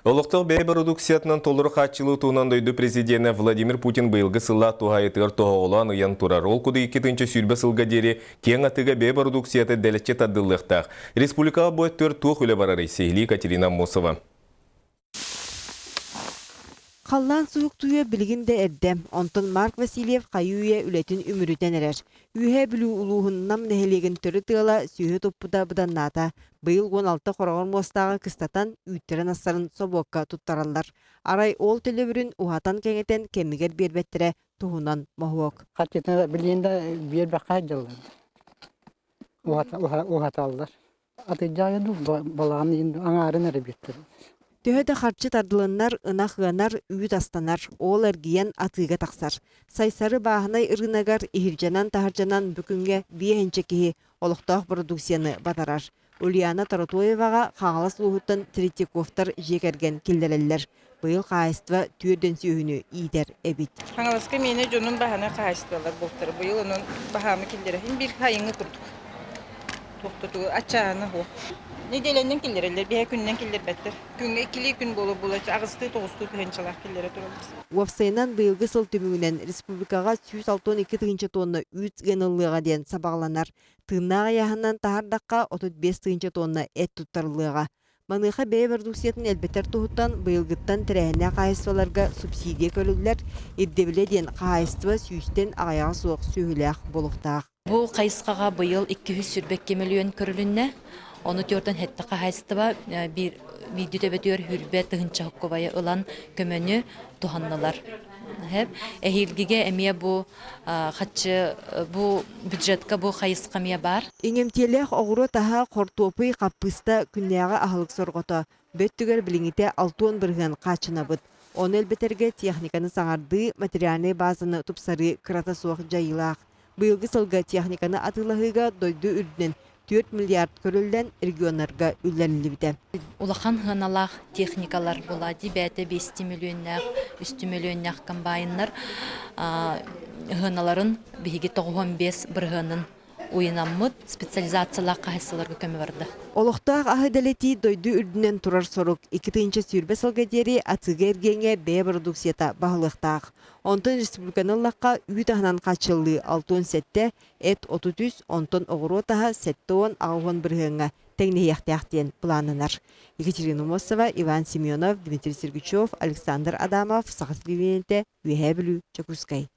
Олықтық бәй продукциятынан толыры қатчылы туынан дойды президенті Владимир Путин бұйылғы сылла туғайытығыр туға olan ұян тұрар. Ол күді 2-ші сүрбі сылға дері кен атыға бәй продукцияты дәлетче таддылықтақ. Республикаға бойыттыр туқ үлі барар Сейли Катерина Мосова. Қаллан суық туя білгінде әрдем. Онтын Марк Васильев қайуя үлетін үмірітен әрер. Үйе білу ұлуғыннам нәхелеген түрі тығала сүйе топпыда бұдан ната. Бұйыл 16 қорағын мостағы кыстатан үйттерін астарын собуаққа тұттаралар. Арай ол тілі бүрін ұғатан кәңетен кемігер бербеттірі тұғынан мағуақ. Қатетіне білгенде бербаққа жылдар. Ұғаталдар. Аты жайыды балағын енді аңарын әрі беттір. Төһөдө харчы тардылыннар, ынах-ынар, үйт астанар, ол әргиен атыға тақсар. Сайсары бағынай ырынагар, ихилжанан тахаржанан бүкінге биехенче кихи олықтақ продукцияны батарар. Ульяна Таратоеваға қағалас луғыттан Третьяковтар жекерген келдерелер. Бұйыл қайыстыва түрден сүйіні идер әбит. Қағаласқа мені жонын бағана қайыстывалар болтыр. Бұйыл оның бағамы келдерін бір қайыңы күрдік. Тоқтатуы ачағаны ғо. Неделеннен келдерелер, бия күннен келдер бәттір. Күнге 2 күн болу болачы, ағысты, тоғысты түгенчалақ келдері тұралыз. Уапсайынан бұйылғы сыл түмігінен республикаға 162 тығынчы тонны үт генылыға ден сабағланар. Тыңнаға яғынан тағардаққа 35 тығынчы тонны әт тұттарылыға. Маныға бәй продукциятын әлбеттер тұғыттан бұйылғыттан тірәйіне қайыстыларға субсидия көрілділер, ердевіле ден қайыстыва сүйістен ағаяға соқ сөйләқ болуқтақ. Бұл қайысқаға бұйыл 200 миллион көрілінне. Оны төрден хетті қайыстыва бір видео төбетер хүрбе тығынча хокковая ылан көмөні туханналар. Эхилгиге эмия бу хатчы бу бюджетка бу қайысқамия бар. Иңемтелек оғыру таға қортуопый қаппыста күннеға ахылық сорғыты. Бөттігер біліңіте 6 бірген қачына бұд. Оны әлбетерге техниканы саңарды материальный базаны тұпсары қырата соқ жайылақ. Бұйылғы сылға техниканы атылығыға дойды үрдінен 4 миллиард көрілден регионарға үлләлілі біді. Улахан ғаналақ техникалар болады, бәті 5 миллионнақ, 3 миллионнақ комбайнлар ғаналарын бігі 95 бір ғанын ойынамыд специализациялақ қайсыларға көмі барды. Олықтақ ағы дәлеті дойды үрдінен тұрар сорук 2-ші сүрбе сылғадері атыға ергенге бәй продукцията бағылықтақ. Онтын республиканыллаққа үйт ағынан қачылы 6 сәтті, әт 33, онтын оғыру таға сәтті 10 ағуын біргіңі тәңне яқтияқтен бұланынар. Екатерина Мосова, Иван Семенов, Дмитрий Сергачев, Александр Адамов, Сақат Ливенте, Вихе Білу, Чакускай.